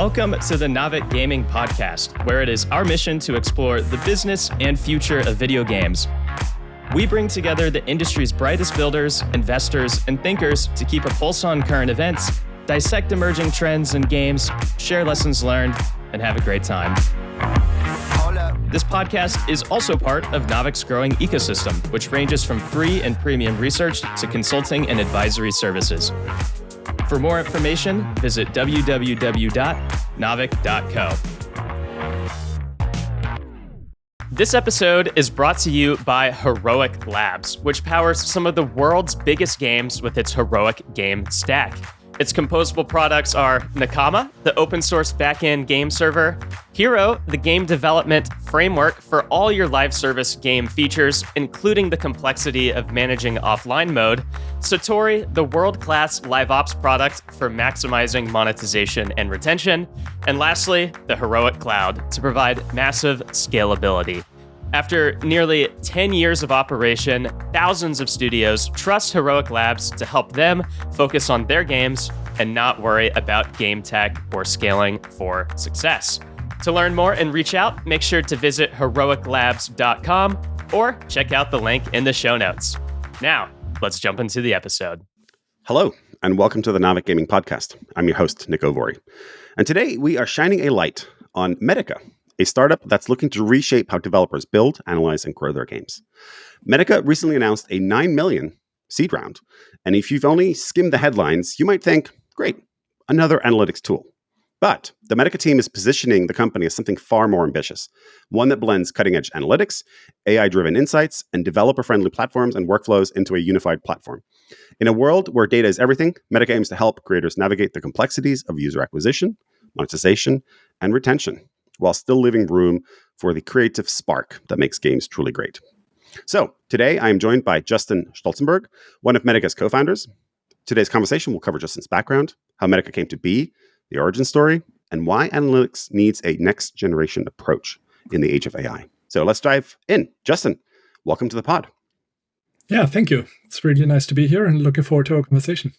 Welcome to the Navic Gaming Podcast, where it is our mission to explore the business and future of video games. We bring together the industry's brightest builders, investors, and thinkers to keep a pulse on current events, dissect emerging trends in games, share lessons learned, and have a great time. This podcast is also part of Navic's growing ecosystem, which ranges from free and premium research to consulting and advisory services. For more information, visit www.navic.co. This episode is brought to you by Heroic Labs, which powers some of the world's biggest games with its Heroic game stack. Its composable products are Nakama, the open source backend game server, Hero, the game development framework for all your live service game features, including the complexity of managing offline mode, Satori, the world-class live ops product for maximizing monetization and retention, and lastly, the Heroic Cloud to provide massive scalability. After nearly 10 years of operation, thousands of studios trust Heroic Labs to help them focus on their games and not worry about game tech or scaling for success. To learn more and reach out, make sure to visit heroiclabs.com or check out the link in the show notes. Now, let's jump into the episode. Hello, and welcome to the Navic Gaming Podcast. I'm your host, Niko Vuori. And today we are shining a light on Medica, a startup that's looking to reshape how developers build, analyze, and grow their games. Medica recently announced a $9 million seed round. And if you've only skimmed the headlines, you might think, great, another analytics tool. But the Medica team is positioning the company as something far more ambitious, one that blends cutting-edge analytics, AI-driven insights, and developer-friendly platforms and workflows into a unified platform. In a world where data is everything, Medica aims to help creators navigate the complexities of user acquisition, monetization, and retention, while still leaving room for the creative spark that makes games truly great. So today I am joined by Justin Stolzenberg, one of Medica's co-founders. Today's conversation will cover Justin's background, how Medica came to be, the origin story, and why analytics needs a next generation approach in the age of AI. So let's dive in. Justin, welcome to the pod. Yeah, thank you. It's really nice to be here and looking forward to our conversation.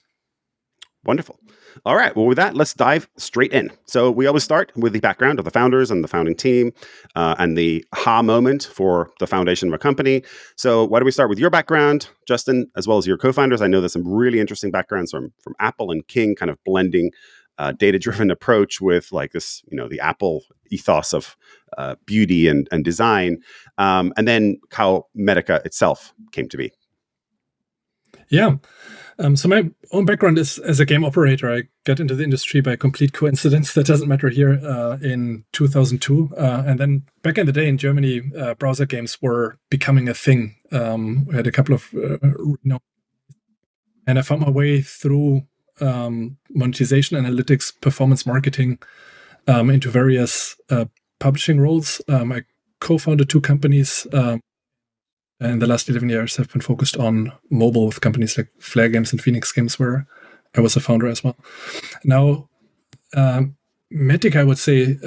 Wonderful. All right. Well, with that, let's dive straight in. So we always start with the background of the founders and the founding team and the aha moment for the foundation of a company. So why don't we start with your background, Justin, as well as your co-founders? I know there's some really interesting backgrounds from Apple and King, kind of blending data-driven approach with like this, the Apple ethos of beauty and design, and then how Medica itself came to be. Yeah. So my own background is as a game operator. I got into the industry by complete coincidence. That doesn't matter here in 2002. And then back in the day in Germany, browser games were becoming a thing. We had a couple of, and I found my way through monetization, analytics, performance marketing into various publishing roles. I co-founded two companies. And the last 11 years have been focused on mobile with companies like Flare Games and Phoenix Games, where I was a founder as well. Now, Metica, I would say,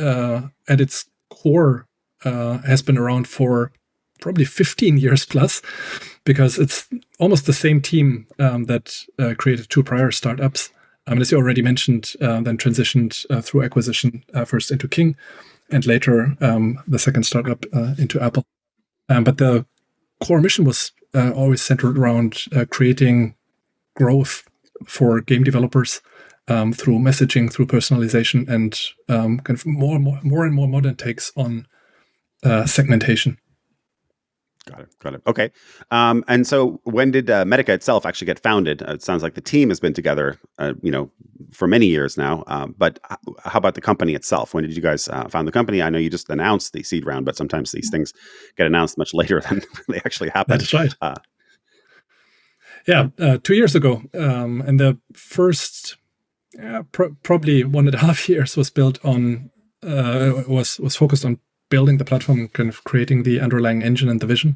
at its core, has been around for probably 15 years plus, because it's almost the same team that created two prior startups. As you already mentioned, then transitioned through acquisition first into King, and later the second startup into Apple. But the core mission was always centered around creating growth for game developers through messaging, through personalization, and kind of more and more modern takes on segmentation. Got it. Okay. And so when did Medica itself actually get founded? It sounds like the team has been together, for many years now. But how about the company itself? When did you guys found the company? I know you just announced the seed round, but sometimes these things get announced much later than they actually happen. That's right. 2 years ago. And the first probably 1.5 years was built on, was focused on building the platform, kind of creating the underlying engine and the vision.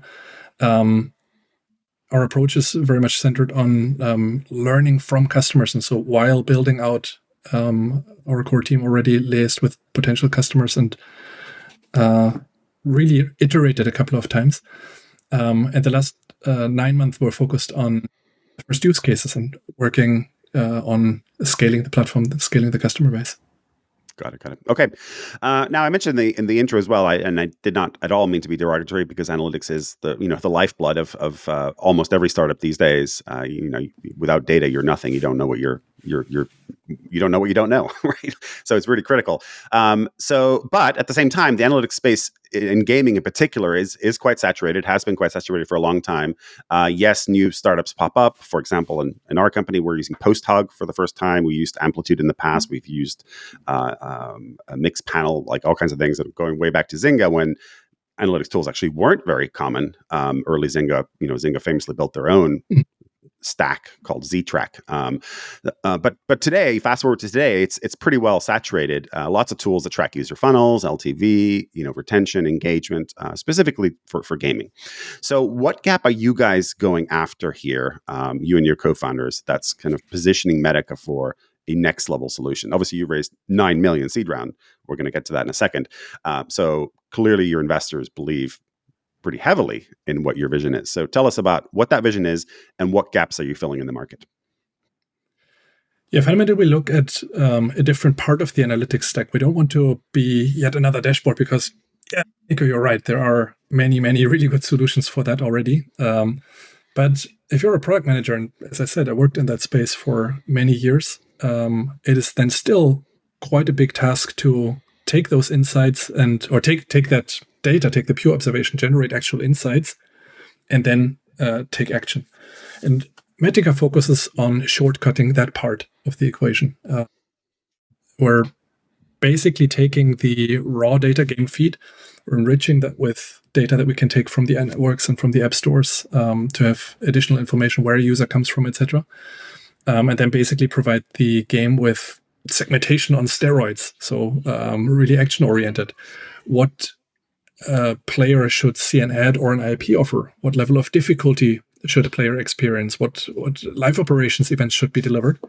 Our approach is very much centered on learning from customers. And so while building out our core team already liaised with potential customers and really iterated a couple of times. And the last 9 months were focused on the first use cases and working on scaling the platform, scaling the customer base. Got it. Got it. Okay. Now I mentioned in the intro as well, and I did not at all mean to be derogatory because analytics is the lifeblood of almost every startup these days. Without data, you're nothing. You don't know what you don't know what you don't know, right? So it's really critical. But at the same time, the analytics space in gaming in particular is quite saturated. Has been quite saturated for a long time. Yes, new startups pop up. For example, in our company, we're using PostHog for the first time. We used Amplitude in the past. We've used a mixed panel, like all kinds of things that are going way back to Zynga when analytics tools actually weren't very common. Early Zynga, Zynga famously built their own stack called Z-Track. But today, fast forward to today, it's pretty well saturated. Lots of tools that track user funnels, LTV, retention, engagement, specifically for gaming. So what gap are you guys going after here, you and your co-founders, that's kind of positioning Medica for a next level solution? Obviously, you raised 9 million seed round. We're going to get to that in a second. So clearly your investors believe pretty heavily in what your vision is. So tell us about what that vision is and what gaps are you filling in the market? Yeah, fundamentally, we look at a different part of the analytics stack. We don't want to be yet another dashboard because, yeah, Niko, you're right. There are many, many really good solutions for that already. But if you're a product manager, and as I said, I worked in that space for many years, it is then still quite a big task to take those insights or take that data, take the pure observation, generate actual insights, and then take action. And Metica focuses on shortcutting that part of the equation. We're basically taking the raw data game feed, we're enriching that with data that we can take from the ad networks and from the app stores to have additional information where a user comes from, etc. And then basically provide the game with segmentation on steroids, so really action-oriented. What a player should see an ad or an IP offer? What level of difficulty should a player experience? What live operations events should be delivered?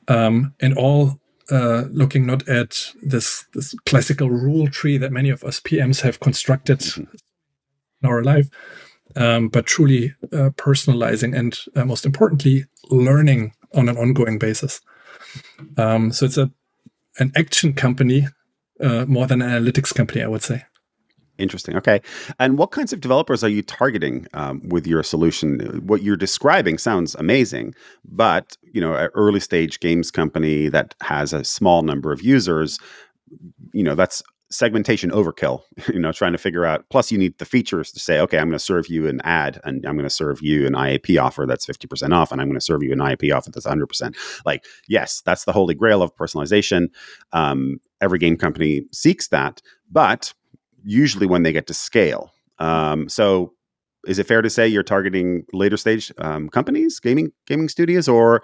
And all looking not at this classical rule tree that many of us PMs have constructed in our life, but truly personalizing and most importantly, learning on an ongoing basis. So it's an action company more than an analytics company, I would say. Interesting. Okay. And what kinds of developers are you targeting with your solution? What you're describing sounds amazing, but an early stage games company that has a small number of users, that's segmentation overkill. Trying to figure out. Plus, you need the features to say, okay, I'm going to serve you an ad, and I'm going to serve you an IAP offer that's 50% off, and I'm going to serve you an IAP offer that's 100%. Like, yes, that's the holy grail of personalization. Every game company seeks that, but usually when they get to scale. So is it fair to say you're targeting later stage companies, gaming studios, or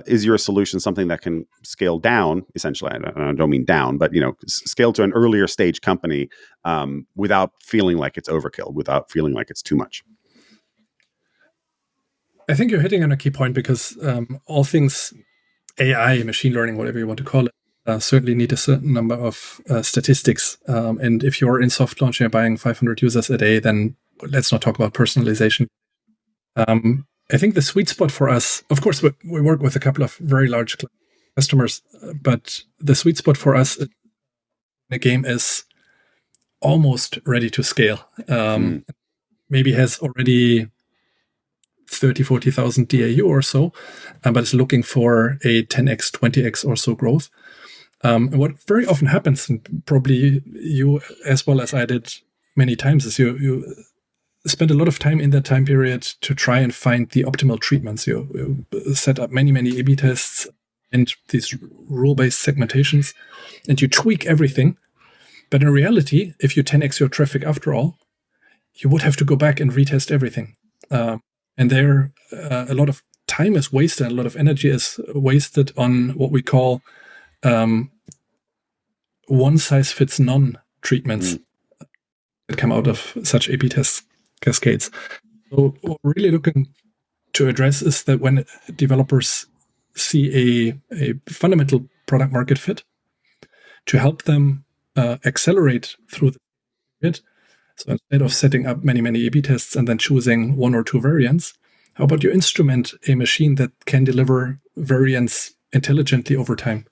is your solution something that can scale down, essentially? I don't mean down, but scale to an earlier stage company without feeling like it's overkill, without feeling like it's too much? I think you're hitting on a key point because all things AI, machine learning, whatever you want to call it, certainly need a certain number of statistics. And if you're in soft launch and you're buying 500 users a day, then let's not talk about personalization. I think the sweet spot for us, of course, we work with a couple of very large customers, but the sweet spot for us in the game is almost ready to scale. Maybe has already 30, 40,000 DAU or so, but is looking for a 10x, 20x or so growth. And what very often happens, and probably you as well as I did many times, is you spend a lot of time in that time period to try and find the optimal treatments. You set up many A/B tests and these rule-based segmentations, and you tweak everything. But in reality, if you 10x your traffic after all, you would have to go back and retest everything. And there, a lot of time is wasted, a lot of energy is wasted on what we call one-size-fits-none treatments that come out of such A/B test cascades. So what we're really looking to address is that when developers see a fundamental product market fit, to help them accelerate through the period. So instead of setting up many A/B tests and then choosing one or two variants, how about you instrument a machine that can deliver variants intelligently over time?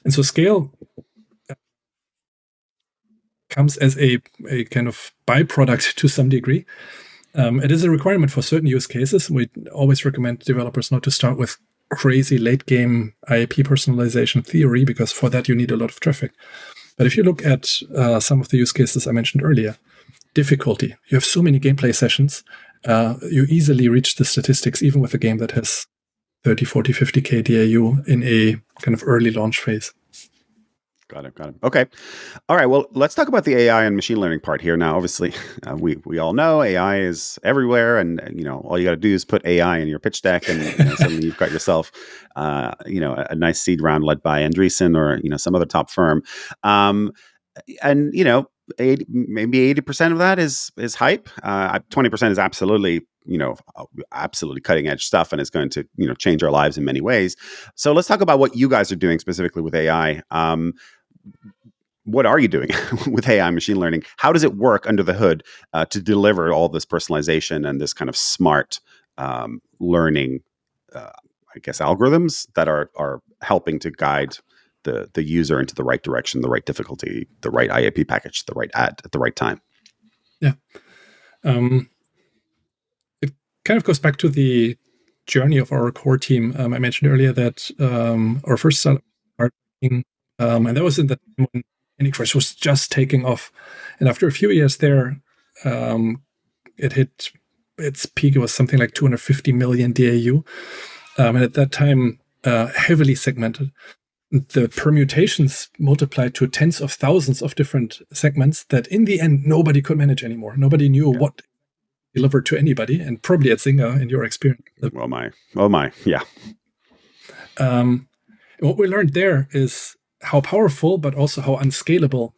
And so scale comes as a kind of byproduct to some degree. It is a requirement for certain use cases. We always recommend developers not to start with crazy late game IAP personalization theory, because for that you need a lot of traffic. But if you look at some of the use cases I mentioned earlier, difficulty, you have so many gameplay sessions, you easily reach the statistics even with a game that has 30, 40, 50K DAU in a kind of early launch phase. Got it. Okay. All right. Well, let's talk about the AI and machine learning part here. Now, obviously, we all know AI is everywhere, and all you got to do is put AI in your pitch deck, and suddenly you've got yourself, a nice seed round led by Andreessen or some other top firm, and maybe 80% of that is hype. 20% is absolutely cutting edge stuff, and it's going to change our lives in many ways. So let's talk about what you guys are doing specifically with AI. What are you doing with AI machine learning? How does it work under the hood to deliver all this personalization and this kind of smart learning, algorithms that are helping to guide the user into the right direction, the right difficulty, the right IAP package, the right ad at the right time? Yeah. It kind of goes back to the journey of our core team. I mentioned earlier that our first startup, and that was in the time when AnyCrush was just taking off. And after a few years there, it hit its peak. It was something like 250 million DAU. And at that time, heavily segmented. The permutations multiplied to tens of thousands of different segments that in the end, nobody could manage anymore. Nobody knew what delivered to anybody, and probably at Zynga, in your experience. Oh my. Yeah. What we learned there is how powerful, but also how unscalable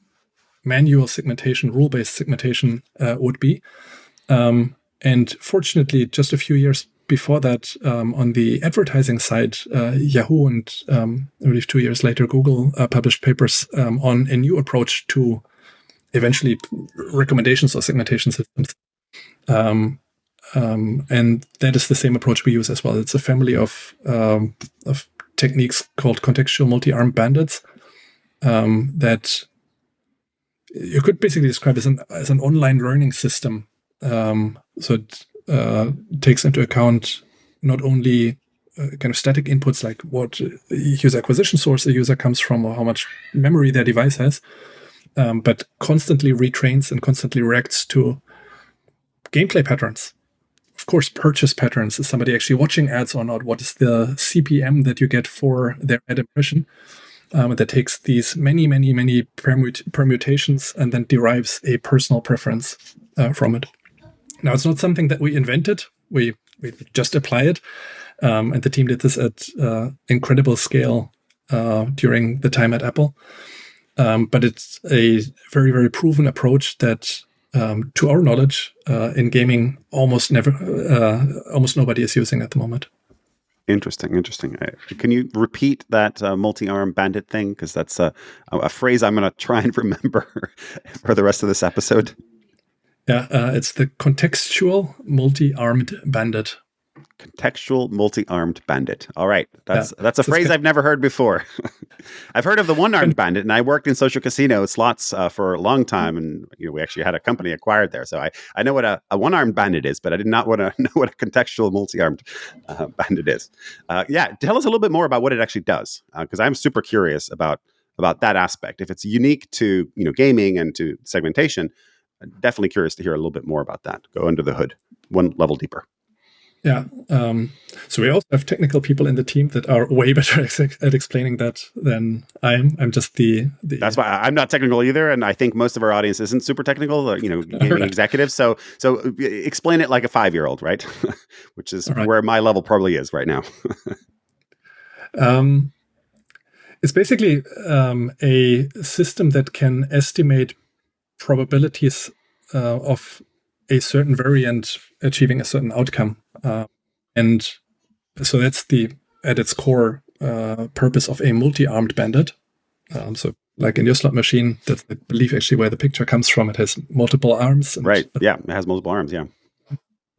manual segmentation, rule-based segmentation would be. And fortunately, just a few years before that, on the advertising side, Yahoo and I believe 2 years later, Google published papers on a new approach to eventually recommendations or segmentation systems. And that is the same approach we use as well. It's a family of techniques called contextual multi-armed bandits that you could basically describe as an online learning system. So it takes into account not only kind of static inputs like what user acquisition source a user comes from or how much memory their device has, but constantly retrains and constantly reacts to gameplay patterns. Of course, purchase patterns. Is somebody actually watching ads or not? What is the CPM that you get for their ad impression? That takes these many permutations and then derives a personal preference from it. Now, it's not something that we invented. We just apply it. And the team did this at incredible scale during the time at Apple. But it's a very, very proven approach that, to our knowledge, in gaming, almost nobody is using at the moment. Interesting. Can you repeat that multi-arm bandit thing? Because that's a phrase I'm going to try and remember for the rest of this episode. Yeah, it's the contextual multi-armed bandit. Contextual multi-armed bandit. All right. That's a phrase I've never heard before. I've heard of the one-armed bandit, and I worked in social casino slots for a long time, and we actually had a company acquired there. So I know what a one-armed bandit is, but I did not want to know what a contextual multi-armed bandit is. Tell us a little bit more about what it actually does, because I'm super curious about that aspect. If it's unique to gaming and to segmentation, I'm definitely curious to hear a little bit more about that. Go under the hood, one level deeper. Yeah. So we also have technical people in the team that are way better at explaining that than I am. I'm just the That's why I'm not technical either, and I think most of our audience isn't super technical. Gaming executives. So explain it like a 5-year-old, right? Which is where my level probably is right now. It's basically a system that can estimate probabilities of a certain variant achieving a certain outcome. And so that's at its core purpose of a multi-armed bandit. So like in your slot machine, that's, I believe, actually where the picture comes from. It has multiple arms. Right. Yeah, it has multiple arms. Yeah.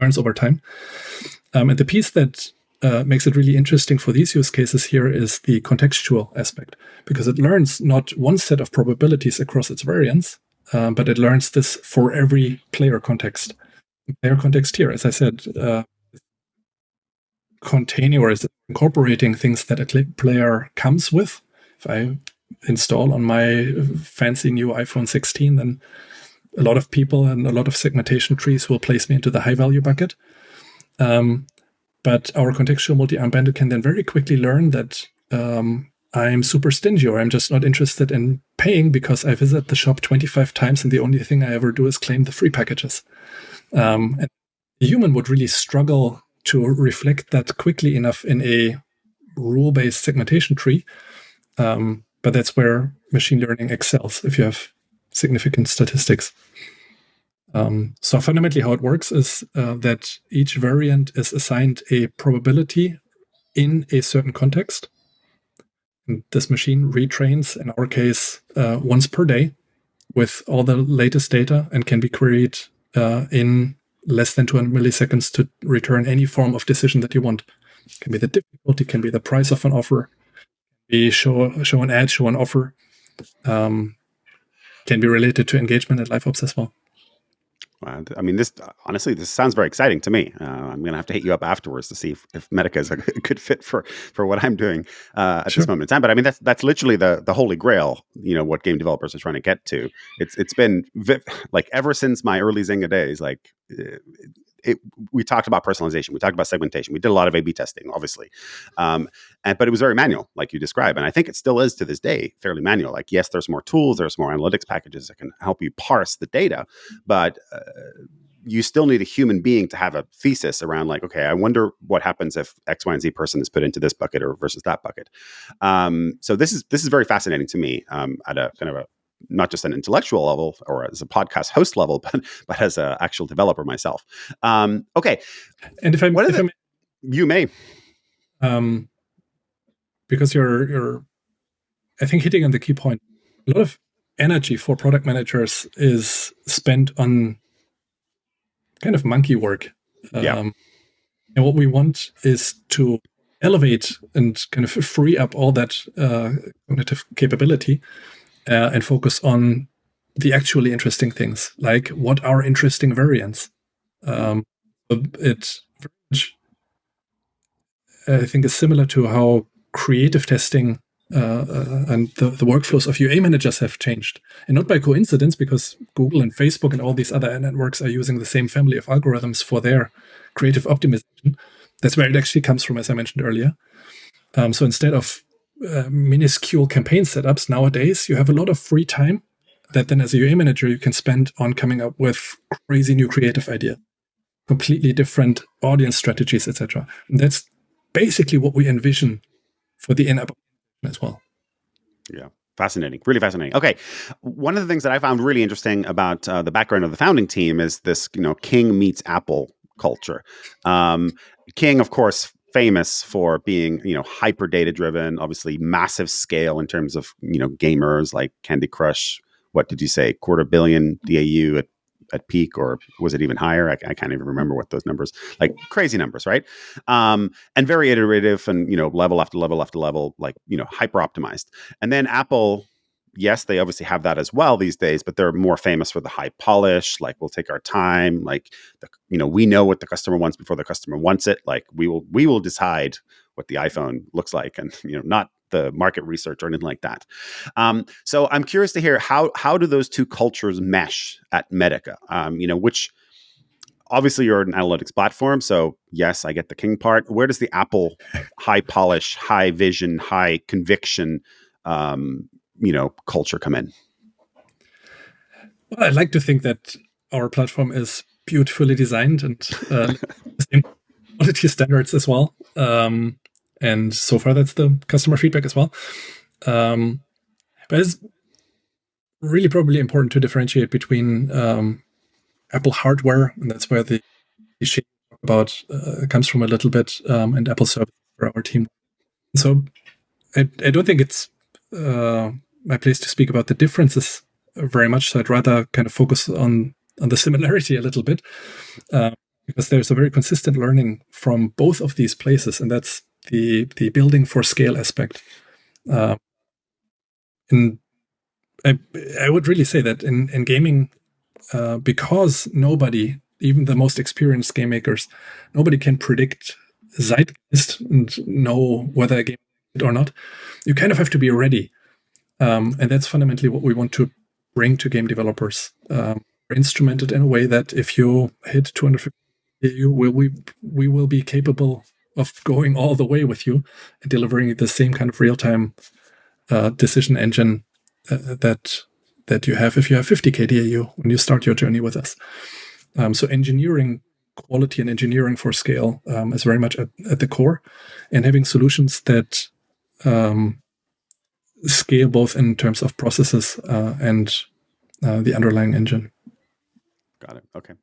Turns over time. And the piece that makes it really interesting for these use cases here is the contextual aspect, because it learns not one set of probabilities across its variants, but it learns this for every player context. Player context here, as I said, containing or is incorporating things that a player comes with. If I install on my fancy new iPhone 16, then a lot of people and a lot of segmentation trees will place me into the high value bucket. But our contextual multi-arm bandit can then very quickly learn that I'm super stingy, or I'm just not interested in paying because I visit the shop 25 times and the only thing I ever do is claim the free packages. And a human would really struggle to reflect that quickly enough in a rule-based segmentation tree. But that's where machine learning excels if you have significant statistics. So fundamentally how it works is that each variant is assigned a probability in a certain context. And this machine retrains, in our case, once per day with all the latest data and can be queried in less than 200 milliseconds to return any form of decision that you want. It can be the difficulty, can be the price of an offer, be show an ad, show an offer, can be related to engagement and live ops as well. I mean, this sounds very exciting to me. I'm going to have to hit you up afterwards to see if Medica is a good fit for what I'm doing at this moment in time. But I mean, that's literally the holy grail. What game developers are trying to get to. It's been like ever since my early Zynga days. Like we talked about personalization, we talked about segmentation, we did a lot of A/B testing, obviously, but it was very manual, like you described, and I think it still is to this day fairly manual. Like, yes, there's more tools, there's more analytics packages that can help you parse the data, but you still need a human being to have a thesis around, like, okay, I wonder what happens if X, Y, and Z person is put into this bucket or versus that bucket. So this is very fascinating to me at a kind of a not just an intellectual level or as a podcast host level, but as an actual developer myself. Okay. And if I may, you may, because you're, I think, hitting on the key point. A lot of energy for product managers is spent on kind of monkey work. And what we want is to elevate and kind of free up all that cognitive capability and focus on the actually interesting things, like what are interesting variants. It very much, I think, is similar to how creative testing and the workflows of UA managers have changed. And not by coincidence, because Google and Facebook and all these other networks are using the same family of algorithms for their creative optimization. That's where it actually comes from, as I mentioned earlier. So instead of minuscule campaign setups, nowadays you have a lot of free time that then as a UA manager you can spend on coming up with crazy new creative ideas, completely different audience strategies, etc. And that's basically what we envision for the in-app as well. Yeah. Fascinating. Really fascinating. Okay. One of the things that I found really interesting about the background of the founding team is this, King meets Apple culture. King, of course, famous for being, hyper data driven, obviously massive scale in terms of, gamers like Candy Crush. What did you say? 250 million DAU at peak, or was it even higher? I can't even remember what those numbers, like crazy numbers, right? And very iterative and, level after level after level, like, hyper optimized. And then Apple, yes, they obviously have that as well these days, but they're more famous for the high polish, like we'll take our time, like, we know what the customer wants before the customer wants it. Like we will decide what the iPhone looks like, and, not the market research or anything like that. So I'm curious to hear how do those two cultures mesh at Medica? Which obviously you're an analytics platform, so yes, I get the King part. Where does the Apple high polish, high vision, high conviction, culture come in? Well, I'd like to think that our platform is beautifully designed and the same quality standards as well. And so far, that's the customer feedback as well. But it's really probably important to differentiate between Apple hardware, and that's where the shape about comes from a little bit, and Apple service for our team. So I don't think it's my place to speak about the differences very much. So I'd rather kind of focus on the similarity a little bit. because there's a very consistent learning from both of these places, and that's the building for scale aspect. And I would really say that in gaming, because nobody, even the most experienced game makers, nobody can predict zeitgeist and know whether a game is or not. You kind of have to be ready, and that's fundamentally what we want to bring to game developers. Instrumented in a way that if you hit 250, we will be capable of going all the way with you and delivering the same kind of real-time decision engine that you have if you have 50K DAU when you start your journey with us. So engineering quality and engineering for scale is very much at the core, and having solutions that scale both in terms of processes and the underlying engine. Got it. Okay.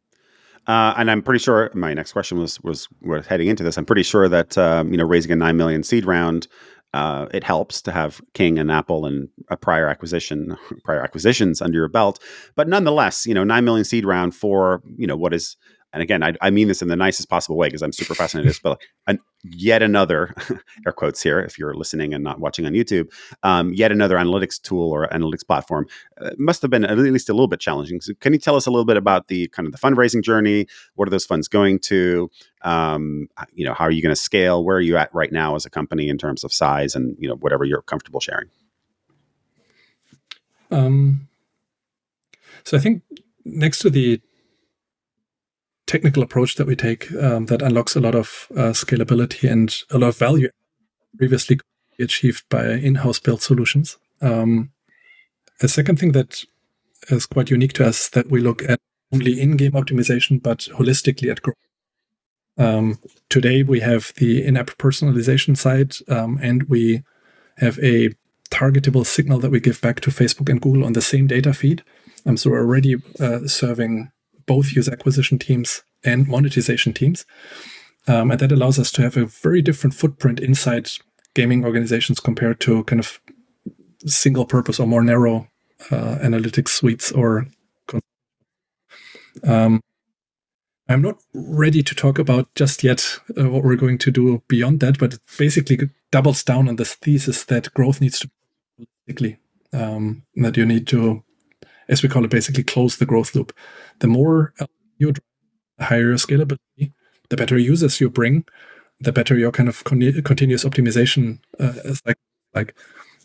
And I'm pretty sure my next question was we're heading into this. I'm pretty sure that raising a 9 million seed round, it helps to have King and Apple and a prior acquisitions under your belt. But nonetheless, 9 million seed round for what is, and again, I mean this in the nicest possible way because I'm super fascinated with this, but yet another air quotes here if you're listening and not watching on YouTube, yet another analytics tool or analytics platform must have been at least a little bit challenging. So can you tell us a little bit about the kind of the fundraising journey? What are those funds going to? How are you going to scale? Where are you at right now as a company in terms of size and whatever you're comfortable sharing? So I think next to the technical approach that we take that unlocks a lot of scalability and a lot of value previously achieved by in-house built solutions. A second thing that is quite unique to us that we look at only in-game optimization, but holistically at growth. Today we have the in-app personalization side, and we have a targetable signal that we give back to Facebook and Google on the same data feed. So we're already serving both user acquisition teams and monetization teams. And that allows us to have a very different footprint inside gaming organizations compared to kind of single purpose or more narrow analytics suites or I'm not ready to talk about just yet what we're going to do beyond that, but it basically doubles down on this thesis that growth needs to be holistically, that you need to, as we call it, basically close the growth loop. The more you drive, the higher your scalability, the better users you bring, the better your kind of continuous optimization is like.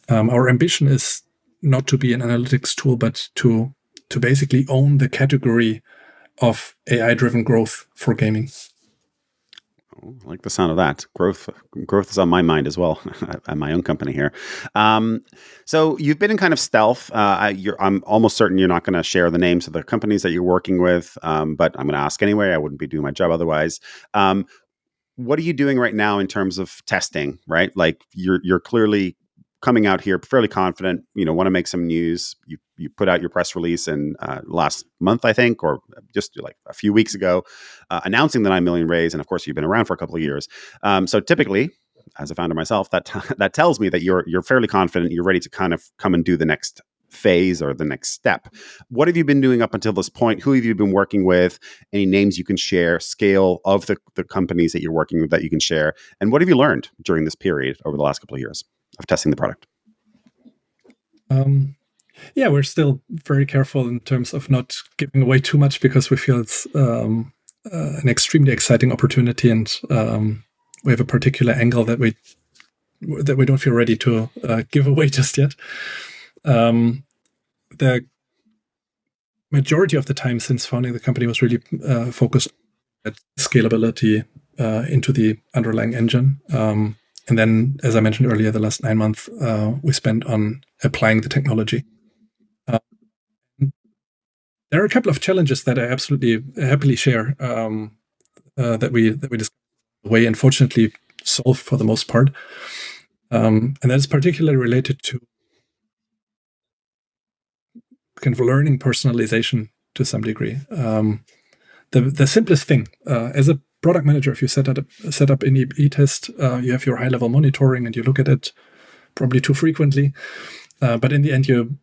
Our ambition is not to be an analytics tool, but to basically own the category of AI-driven growth for gaming. Oh, I like the sound of that. Growth is on my mind as well at my own company here. So you've been in kind of stealth. I'm almost certain you're not going to share the names of the companies that you're working with, but I'm going to ask anyway. I wouldn't be doing my job otherwise. What are you doing right now in terms of testing, right? Like you're clearly coming out here fairly confident, want to make some news. You put out your press release in last month, I think, or just like a few weeks ago, announcing the 9 million raise. And of course, you've been around for a couple of years. So typically, as a founder myself, that tells me that you're fairly confident. You're ready to kind of come and do the next phase or the next step. What have you been doing up until this point? Who have you been working with? Any names you can share? Scale of the companies that you're working with that you can share? And what have you learned during this period over the last couple of years of testing the product? Yeah, we're still very careful in terms of not giving away too much because we feel it's an extremely exciting opportunity, and we have a particular angle that we don't feel ready to give away just yet. The majority of the time since founding the company was really focused at scalability into the underlying engine. And then, as I mentioned earlier, the last 9 months we spent on applying the technology. There are a couple of challenges that I absolutely happily share that we discussed away and fortunately solved for the most part. And that is particularly related to kind of learning personalization to some degree. The simplest thing, as a product manager, if you set up an E test, you have your high-level monitoring and you look at it probably too frequently. But in the end, you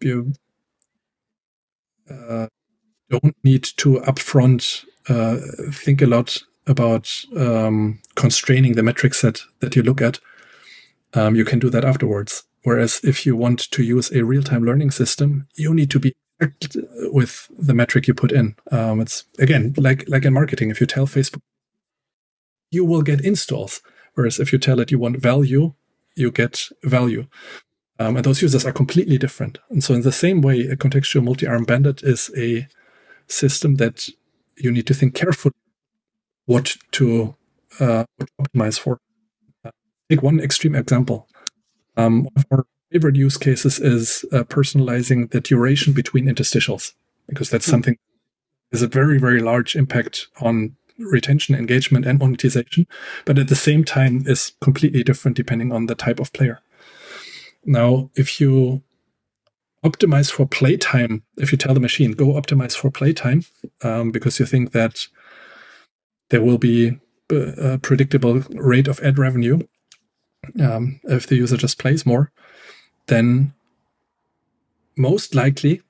don't need to upfront think a lot about constraining the metric set that you look at, you can do that afterwards. Whereas if you want to use a real-time learning system, you need to be exact with the metric you put in. It's again like in marketing. If you tell Facebook, you will get installs. Whereas if you tell it you want value, you get value. And those users are completely different. And so in the same way, a contextual multi-arm bandit is a system that you need to think carefully what to optimize for. Take one extreme example. One of our favorite use cases is personalizing the duration between interstitials, because that's something that has a very, very large impact on retention, engagement, and monetization, but at the same time is completely different depending on the type of player. Now, if you optimize for playtime, if you tell the machine, go optimize for playtime, because you think that there will be a predictable rate of ad revenue if the user just plays more, then most likely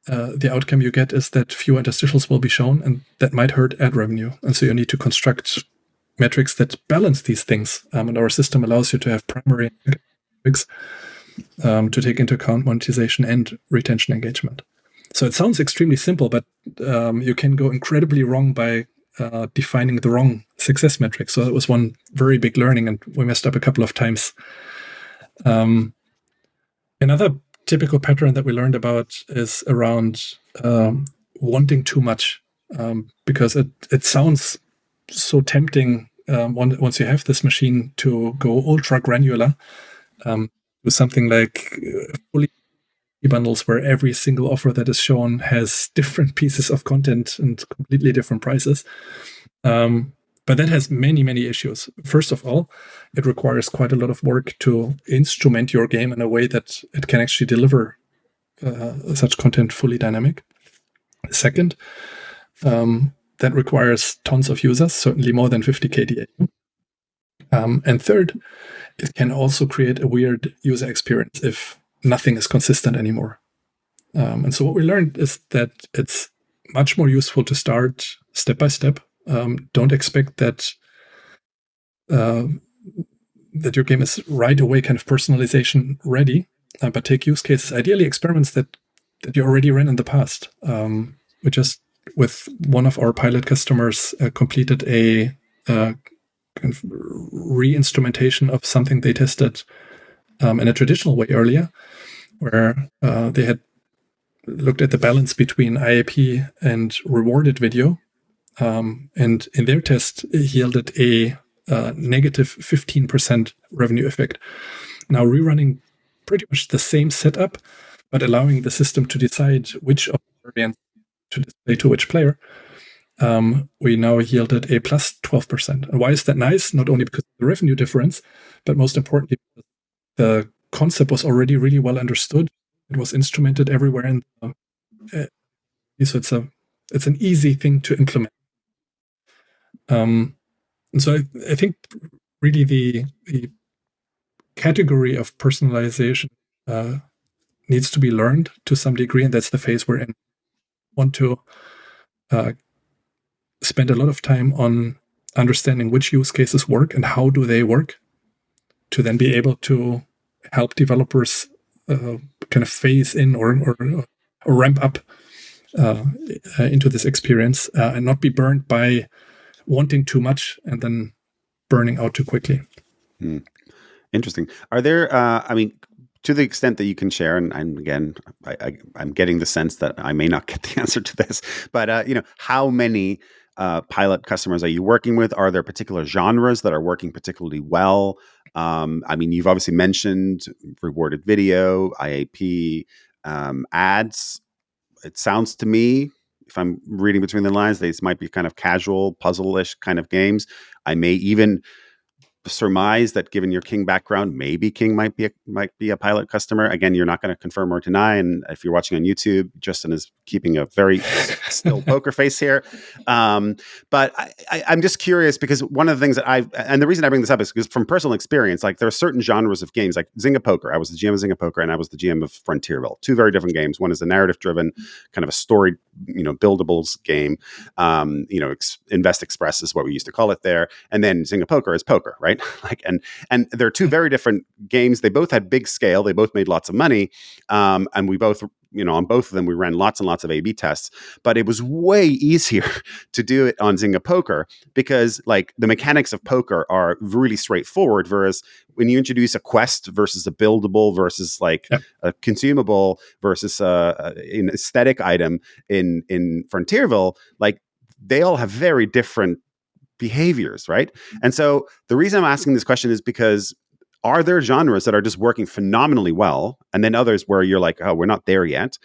the outcome you get is that fewer interstitials will be shown, and that might hurt ad revenue. And so you need to construct metrics that balance these things. And our system allows you to have primary metrics to take into account monetization and retention engagement. So it sounds extremely simple, but you can go incredibly wrong by defining the wrong success metric. So that was one very big learning, and we messed up a couple of times. Another typical pattern that we learned about is around wanting too much, because it sounds so tempting once you have this machine to go ultra granular with something like fully bundles where every single offer that is shown has different pieces of content and completely different prices. But that has many, many issues. First of all, it requires quite a lot of work to instrument your game in a way that it can actually deliver such content fully dynamic. Second, that requires tons of users, certainly more than 50 KDA. And third, it can also create a weird user experience if nothing is consistent anymore. And so what we learned is that it's much more useful to start step by step. Don't expect that that your game is right away kind of personalization ready, but take use cases, ideally experiments that you already ran in the past. We just, with one of our pilot customers, completed a kind of re-instrumentation of something they tested in a traditional way earlier, where they had looked at the balance between IAP and rewarded video. And in their test, it yielded a negative 15% revenue effect. Now, rerunning pretty much the same setup, but allowing the system to decide which of the variants to display to which player, we now yielded a plus 12%. And why is that nice? Not only because of the revenue difference, but most importantly, the concept was already really well understood. It was instrumented everywhere, and so it's an easy thing to implement. And so I think really the category of personalization needs to be learned to some degree, and that's the phase we're in. Want to spend a lot of time on understanding which use cases work and how do they work, to then be able to help developers kind of phase in or ramp up into this experience and not be burned by wanting too much and then burning out too quickly. Interesting. Are there, to the extent that you can share, and again, I'm getting the sense that I may not get the answer to this, but how many pilot customers are you working with? Are there particular genres that are working particularly well? You've obviously mentioned rewarded video, IAP, ads. It sounds to me, if I'm reading between the lines, these might be kind of casual, puzzle-ish kind of games. I may even surmise that given your King background, maybe King might be a pilot customer. Again, you're not going to confirm or deny. And if you're watching on YouTube, Justin is keeping a very still poker face here. But I'm just curious because one of the things that and the reason I bring this up is because from personal experience, like there are certain genres of games, like Zynga Poker. I was the GM of Zynga Poker and I was the GM of Frontierville. Two very different games. One is a narrative-driven kind of a story, buildables game. Invest Express is what we used to call it there. And then Zynga Poker is poker, right? And they're two very different games. They both had big scale. They both made lots of money. And we both, on both of them, we ran lots and lots of A/B tests. But it was way easier to do it on Zynga Poker because like the mechanics of poker are really straightforward. Whereas when you introduce a quest versus a buildable versus like a consumable versus an aesthetic item in Frontierville, like they all have very different behaviors, right? And so the reason I'm asking this question is because are there genres that are just working phenomenally well and then others where you're like, oh, we're not there yet?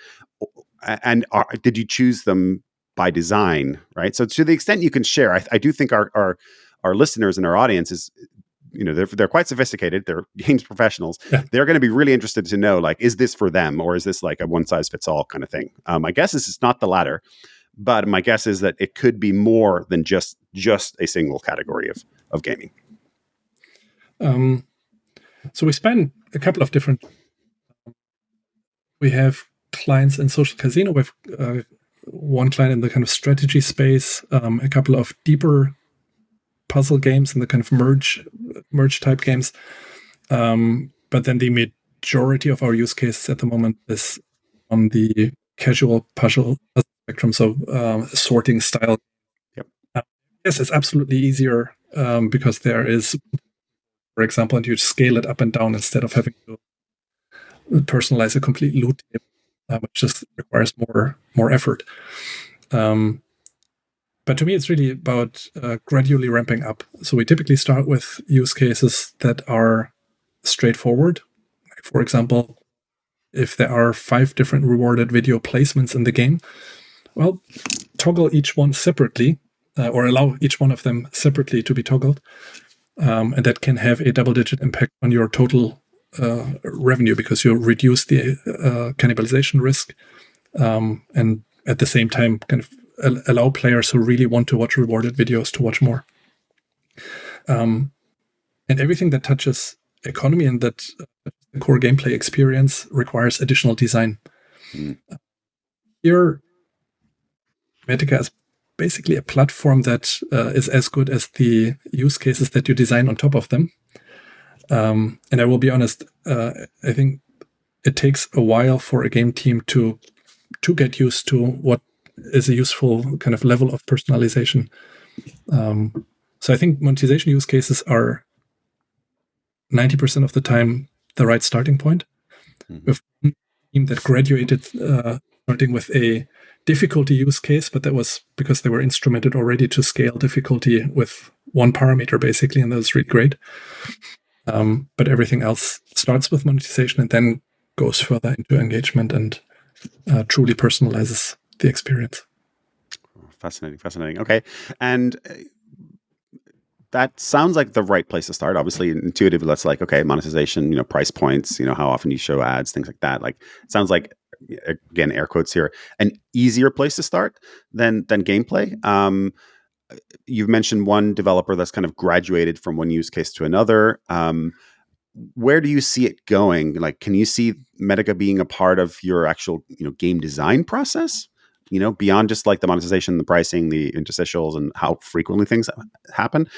And did you choose them by design, right? So to the extent you can share, I do think our listeners and our audience is, they're quite sophisticated. They're games professionals. Yeah. They're going to be really interested to know, like, is this for them or is this like a one size fits all kind of thing? My guess is it's not the latter. But my guess is that it could be more than just a single category of gaming. So we span a couple of different. We have clients in social casino. We have one client in the kind of strategy space, a couple of deeper puzzle games and the kind of merge type games. But then the majority of our use cases at the moment is on the casual puzzle spectrum, so sorting style. Yep. Yes, it's absolutely easier because there is, for example, and you scale it up and down instead of having to personalize a complete loot table, which just requires more effort. But to me, it's really about gradually ramping up. So we typically start with use cases that are straightforward. Like, for example, if there are 5 different rewarded video placements in the game, well, toggle each one separately or allow each one of them separately to be toggled. And that can have a double-digit impact on your total revenue because you reduce the cannibalization risk and at the same time kind of allow players who really want to watch rewarded videos to watch more. And everything that touches economy and that the core gameplay experience requires additional design. Here, Metica is basically a platform that is as good as the use cases that you design on top of them. And I will be honest, I think it takes a while for a game team to get used to what is a useful kind of level of personalization. So I think monetization use cases are 90% of the time the right starting point. With a team that graduated starting with a difficulty use case, but that was because they were instrumented already to scale difficulty with one parameter basically, and that was really great. But everything else starts with monetization and then goes further into engagement and truly personalizes the experience. Fascinating. Okay. And that sounds like the right place to start. Obviously, intuitively, that's like, okay, monetization, price points, how often you show ads, things like that. Like, it sounds like, again, air quotes here, an easier place to start than gameplay. You've mentioned one developer that's kind of graduated from one use case to another. Where do you see it going? Like, can you see Metica being a part of your actual, game design process? Beyond just like the monetization, the pricing, the interstitials, and how frequently things happen.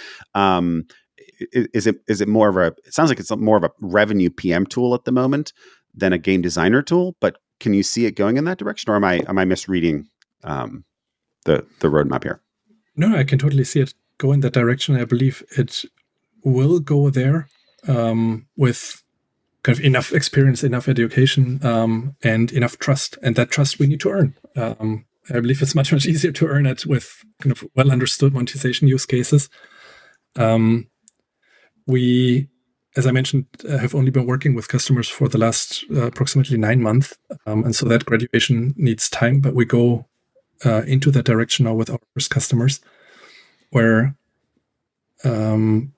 Is it more of it sounds like it's more of a revenue PM tool at the moment than a game designer tool, but can you see it going in that direction, or am I misreading the roadmap here? No, I can totally see it go in that direction. I believe it will go there with kind of enough experience, enough education, and enough trust. And that trust we need to earn. I believe it's much easier to earn it with kind of well understood monetization use cases. We, as I mentioned, have only been working with customers for the last approximately 9 months. And so that graduation needs time, but we go into that direction now with our first customers, where the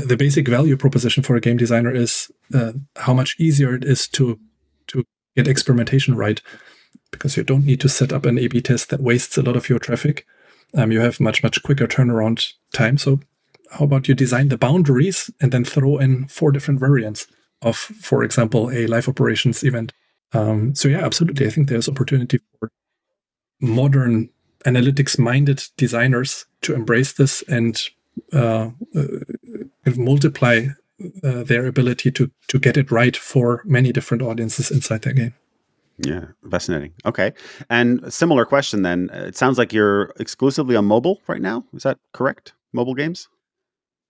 the basic value proposition for a game designer is how much easier it is to get experimentation right, because you don't need to set up an A/B test that wastes a lot of your traffic. You have much quicker turnaround time. So how about you design the boundaries and then throw in 4 different variants of, for example, a live operations event. So yeah, absolutely. I think there's opportunity for modern analytics-minded designers to embrace this and multiply their ability to get it right for many different audiences inside their game. Yeah, fascinating. Okay. And similar question then. It sounds like you're exclusively on mobile right now. Is that correct? Mobile games?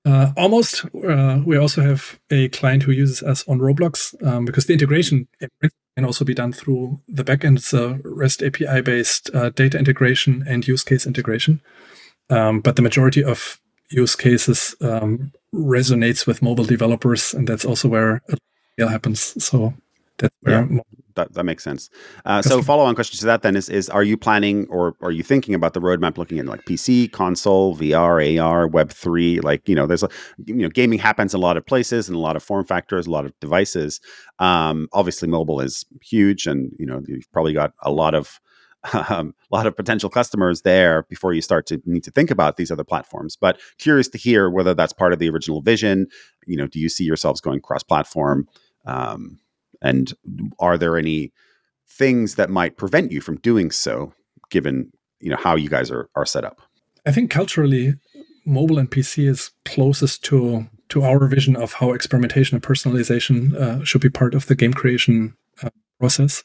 Almost. We also have a client who uses us on Roblox because the integration can also be done through the backend. It's a REST API-based data integration and use case integration. But the majority of use cases resonates with mobile developers, and that's also where it happens. So that's where that makes sense. So follow-on question to that then is are you planning or are you thinking about the roadmap looking at like PC, console, VR, AR, Web3? Like, there's gaming happens in a lot of places and a lot of form factors, a lot of devices. Obviously mobile is huge, and you've probably got a lot of potential customers there before you start to need to think about these other platforms. But curious to hear whether that's part of the original vision. Do you see yourselves going cross-platform? And are there any things that might prevent you from doing so, given how you guys are set up? I think culturally, mobile and PC is closest to our vision of how experimentation and personalization should be part of the game creation process.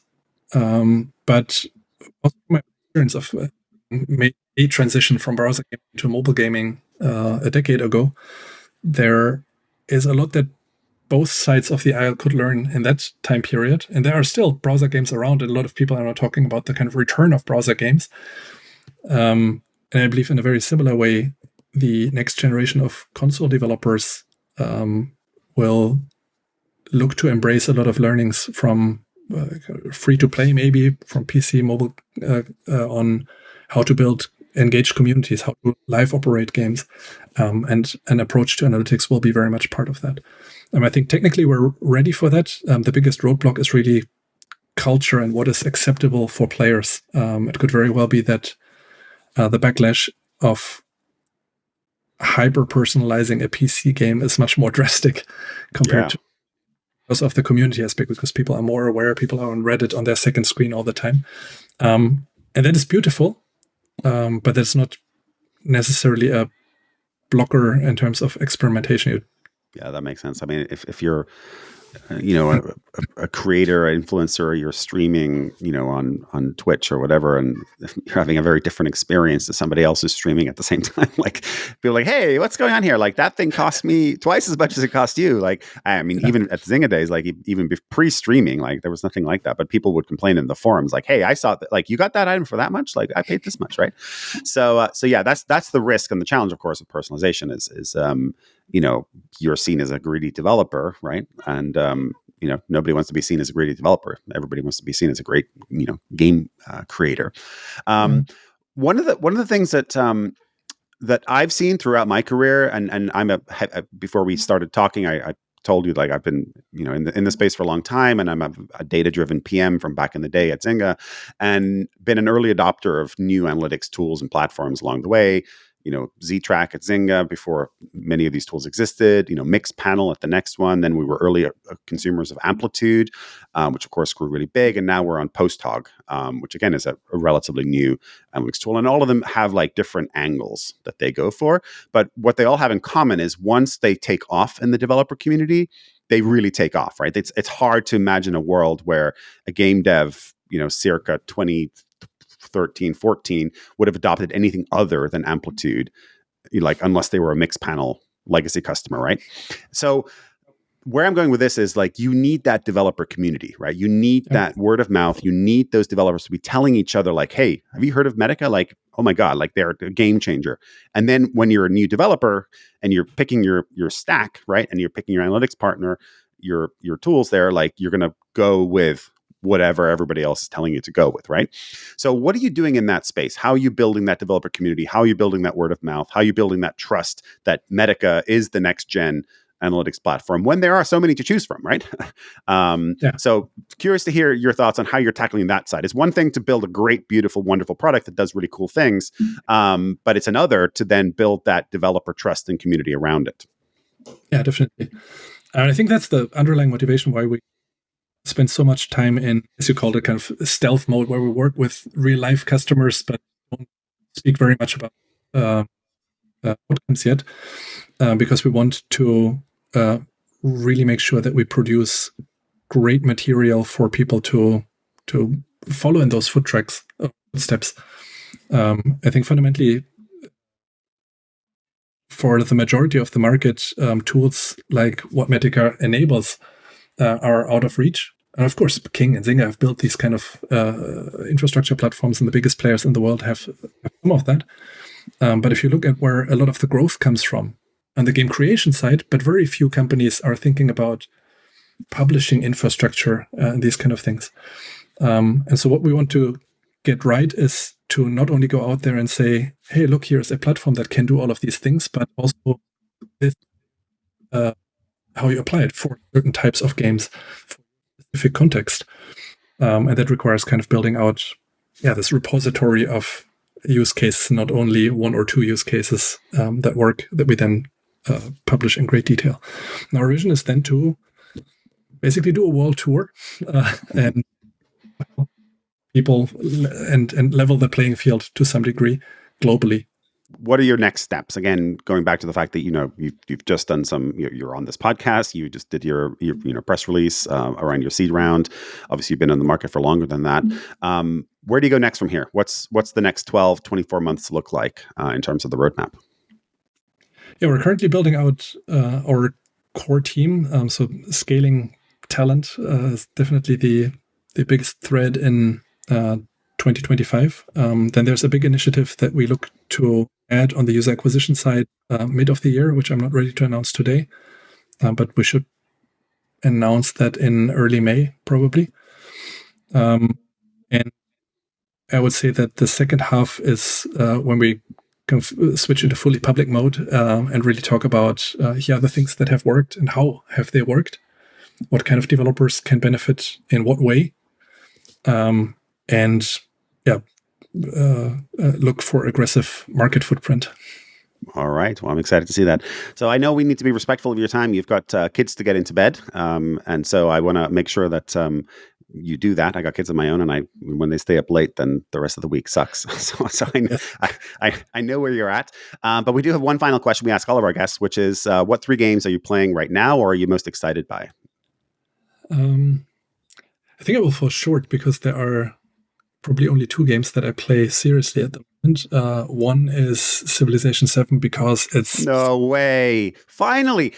But also my experience of made a transition from browser gaming to mobile gaming a decade ago, there is a lot that both sides of the aisle could learn in that time period. And there are still browser games around, and a lot of people are now talking about the kind of return of browser games. And I believe in a very similar way, the next generation of console developers will look to embrace a lot of learnings from free-to-play, maybe from PC, mobile, on how to build engaged communities, how to live operate games, and an approach to analytics will be very much part of that. I think technically we're ready for that. The biggest roadblock is really culture and what is acceptable for players. It could very well be that the backlash of hyper-personalizing a PC game is much more drastic compared to because of the community aspect, because people are more aware, people are on Reddit on their second screen all the time. And that is beautiful, but that's not necessarily a blocker in terms of experimentation. Yeah, that makes sense. I mean, if you're a creator, an influencer, you're streaming, on Twitch or whatever, and you're having a very different experience to somebody else who's streaming at the same time. Like, people like, hey, what's going on here? Like, that thing cost me twice as much as it cost you. Like, I mean, even at Zynga days, like even pre-streaming, like there was nothing like that. But people would complain in the forums, like, hey, I saw that, like, you got that item for that much? Like, I paid this much, right? So yeah, that's the risk and the challenge, of course, of personalization is you're seen as a greedy developer, right? And nobody wants to be seen as a greedy developer. Everybody wants to be seen as a great game creator. One of the things that I've seen throughout my career, and before we started talking, I told you, like, I've been in the space for a long time, and I'm a data-driven PM from back in the day at Zynga, and been an early adopter of new analytics tools and platforms along the way. Z-Track at Zynga before many of these tools existed, Mixpanel at the next one. Then we were early consumers of Amplitude, which of course grew really big. And now we're on PostHog, which again is a relatively new analytics tool. And all of them have like different angles that they go for. But what they all have in common is once they take off in the developer community, they really take off, right? It's hard to imagine a world where a game dev, circa 2013, 14 would have adopted anything other than Amplitude, like unless they were a Mixpanel legacy customer, right? So where I'm going with this is like you need that developer community, right? You need that word of mouth. You need those developers to be telling each other like, hey, have you heard of Metica? Like, oh my God, like they're a game changer. And then when you're a new developer and you're picking your stack, right? And you're picking your analytics partner, your tools there, like you're going to go with whatever everybody else is telling you to go with, right? So what are you doing in that space? How are you building that developer community? How are you building that word of mouth? How are you building that trust that Medica is the next gen analytics platform when there are so many to choose from, right? So curious to hear your thoughts on how you're tackling that side. It's one thing to build a great, beautiful, wonderful product that does really cool things, but it's another to then build that developer trust and community around it. Yeah, definitely. And I think that's the underlying motivation why we spend so much time in, as you called it, kind of stealth mode, where we work with real life customers, but don't speak very much about outcomes yet, because we want to really make sure that we produce great material for people to follow in those footsteps. I think fundamentally, for the majority of the market, tools like what Metica enables are out of reach. And of course, King and Zynga have built these kind of infrastructure platforms, and the biggest players in the world have some of that. But if you look at where a lot of the growth comes from on the game creation side, but very few companies are thinking about publishing infrastructure and these kind of things. And so what we want to get right is to not only go out there and say, hey, look, here's a platform that can do all of these things, but also this, how you apply it for certain types of games for a specific context. And that requires kind of building out this repository of use cases, not only one or two use cases that work, that we then publish in great detail. And our vision is then to basically do a world tour and people and level the playing field to some degree globally. What are your next steps? Again, going back to the fact that you've just done you're on this podcast. You just did your press release around your seed round. Obviously, you've been on the market for longer than that. Where do you go next from here? What's the next 12, 24 months look like in terms of the roadmap? Yeah, we're currently building out our core team. So scaling talent is definitely the biggest thread in 2025. Then there's a big initiative that we look to add on the user acquisition side mid of the year, which I'm not ready to announce today, but we should announce that in early May, probably. And I would say that the second half is when we can switch into fully public mode and really talk about here are the things that have worked and how have they worked, what kind of developers can benefit in what way, and look for aggressive market footprint. All right. Well, I'm excited to see that. So I know we need to be respectful of your time. You've got kids to get into bed. And so I want to make sure that you do that. I got kids of my own, and when they stay up late, then the rest of the week sucks. So I know where you're at. But we do have one final question we ask all of our guests, which is what 3 games are you playing right now, or are you most excited by? I think I will fall short because there are probably only 2 games that I play seriously at the moment. One is Civilization 7 because it's... No way. Finally.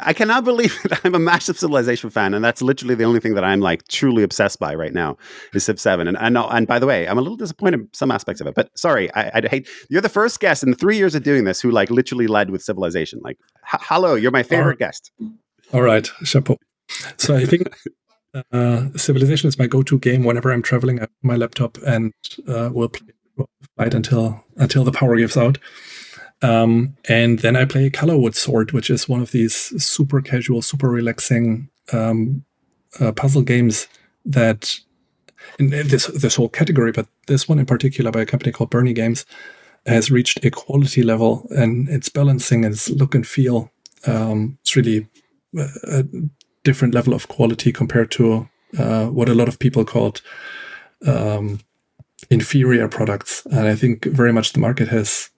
I cannot believe that I'm a massive Civilization fan, and that's literally the only thing that I'm like truly obsessed by right now is Civ 7. And by the way, I'm a little disappointed in some aspects of it, but sorry, I hate, you're the first guest in 3 years of doing this who like literally led with Civilization. Like, hello, you're my favorite guest. All right, chapeau. So I think Civilization is my go-to game whenever I'm traveling at my laptop, and we'll play it until the power gives out. And then I play Colorwood Sword, which is one of these super casual, super relaxing puzzle games that, in this whole category, but this one in particular by a company called Bernie Games, has reached a quality level, and its balancing and its look and feel. It's really a different level of quality compared to what a lot of people called inferior products. And I think very much the market has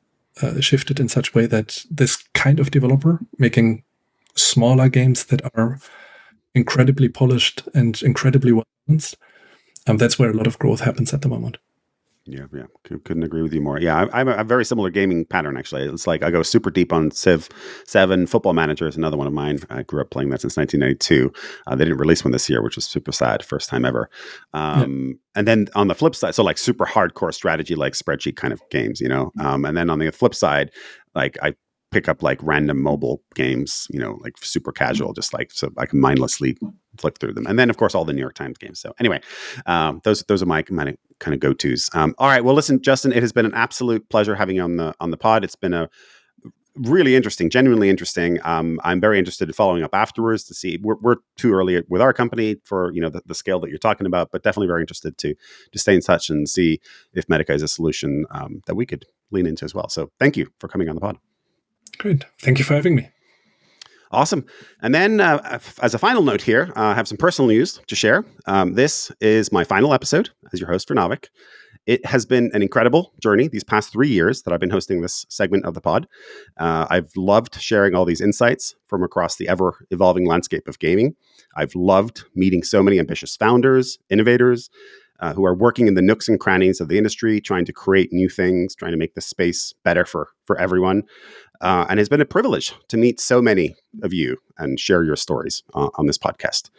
shifted in such a way that this kind of developer making smaller games that are incredibly polished and incredibly well balanced, that's where a lot of growth happens at the moment. Yeah. Couldn't agree with you more. Yeah, I'm a very similar gaming pattern, actually. It's like I go super deep on Civ 7. Football Manager is another one of mine. I grew up playing that since 1992. They didn't release one this year, which was super sad. First time ever. And then on the flip side, so like super hardcore strategy, like spreadsheet kind of games, And then on the flip side, like pick up like random mobile games, like super casual, just like so I can mindlessly flip through them. And then of course all the New York Times games. So anyway, those are my kind of go-tos. All right, well listen, Justin, it has been an absolute pleasure having you on the pod. It's been a really interesting, genuinely interesting. I'm very interested in following up afterwards to see. We're too early with our company for the scale that you're talking about, but definitely very interested to stay in touch and see if Medica is a solution that we could lean into as well. So thank you for coming on the pod. Great, thank you for having me. Awesome. And then as a final note here, I have some personal news to share. This is my final episode as your host for Naavik. It has been an incredible journey these past 3 years that I've been hosting this segment of the pod. I've loved sharing all these insights from across the ever-evolving landscape of gaming. I've loved meeting so many ambitious founders, innovators, who are working in the nooks and crannies of the industry, trying to create new things, trying to make the space better for everyone. And it's been a privilege to meet so many of you and share your stories on this podcast.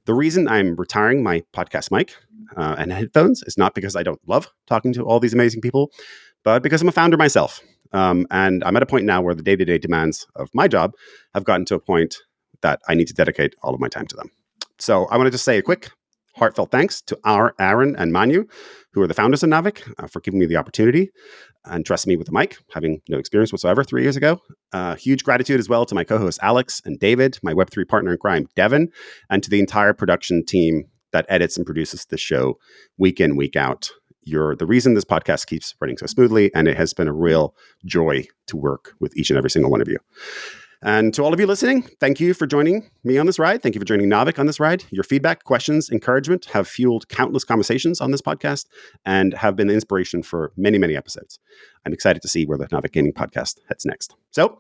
The reason I'm retiring my podcast mic and headphones is not because I don't love talking to all these amazing people, but because I'm a founder myself. And I'm at a point now where the day-to-day demands of my job have gotten to a point that I need to dedicate all of my time to them. So I want to just say a quick heartfelt thanks to Aaron and Manu, who are the founders of Naavik, for giving me the opportunity and trusting me with the mic, having no experience whatsoever 3 years ago. Huge gratitude as well to my co-hosts Alex and David, my Web3 partner in crime, Devin, and to the entire production team that edits and produces the show week in, week out. You're the reason this podcast keeps running so smoothly, and it has been a real joy to work with each and every single one of you. And to all of you listening, thank you for joining me on this ride. Thank you for joining Naavik on this ride. Your feedback, questions, encouragement have fueled countless conversations on this podcast and have been the inspiration for many, many episodes. I'm excited to see where the Naavik Gaming Podcast heads next. So,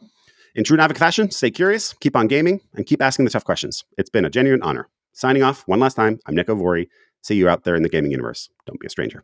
in true Naavik fashion, stay curious, keep on gaming, and keep asking the tough questions. It's been a genuine honor. Signing off one last time, I'm Niko Vuori. See you out there in the gaming universe. Don't be a stranger.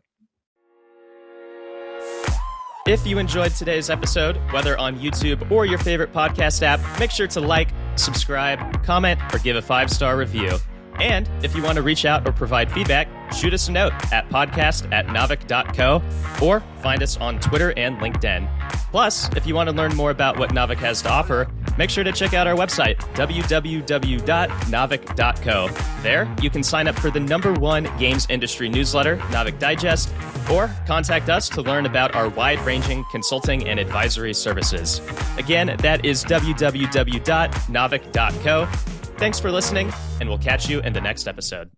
If you enjoyed today's episode, whether on YouTube or your favorite podcast app, make sure to like, subscribe, comment, or give a 5-star review. And if you want to reach out or provide feedback, shoot us a note at podcast@naavik.co or find us on Twitter and LinkedIn. Plus, if you want to learn more about what Naavik has to offer, make sure to check out our website, www.naavik.co. There, you can sign up for the #1 games industry newsletter, Naavik Digest, or contact us to learn about our wide-ranging consulting and advisory services. Again, that is www.naavik.co. Thanks for listening, and we'll catch you in the next episode.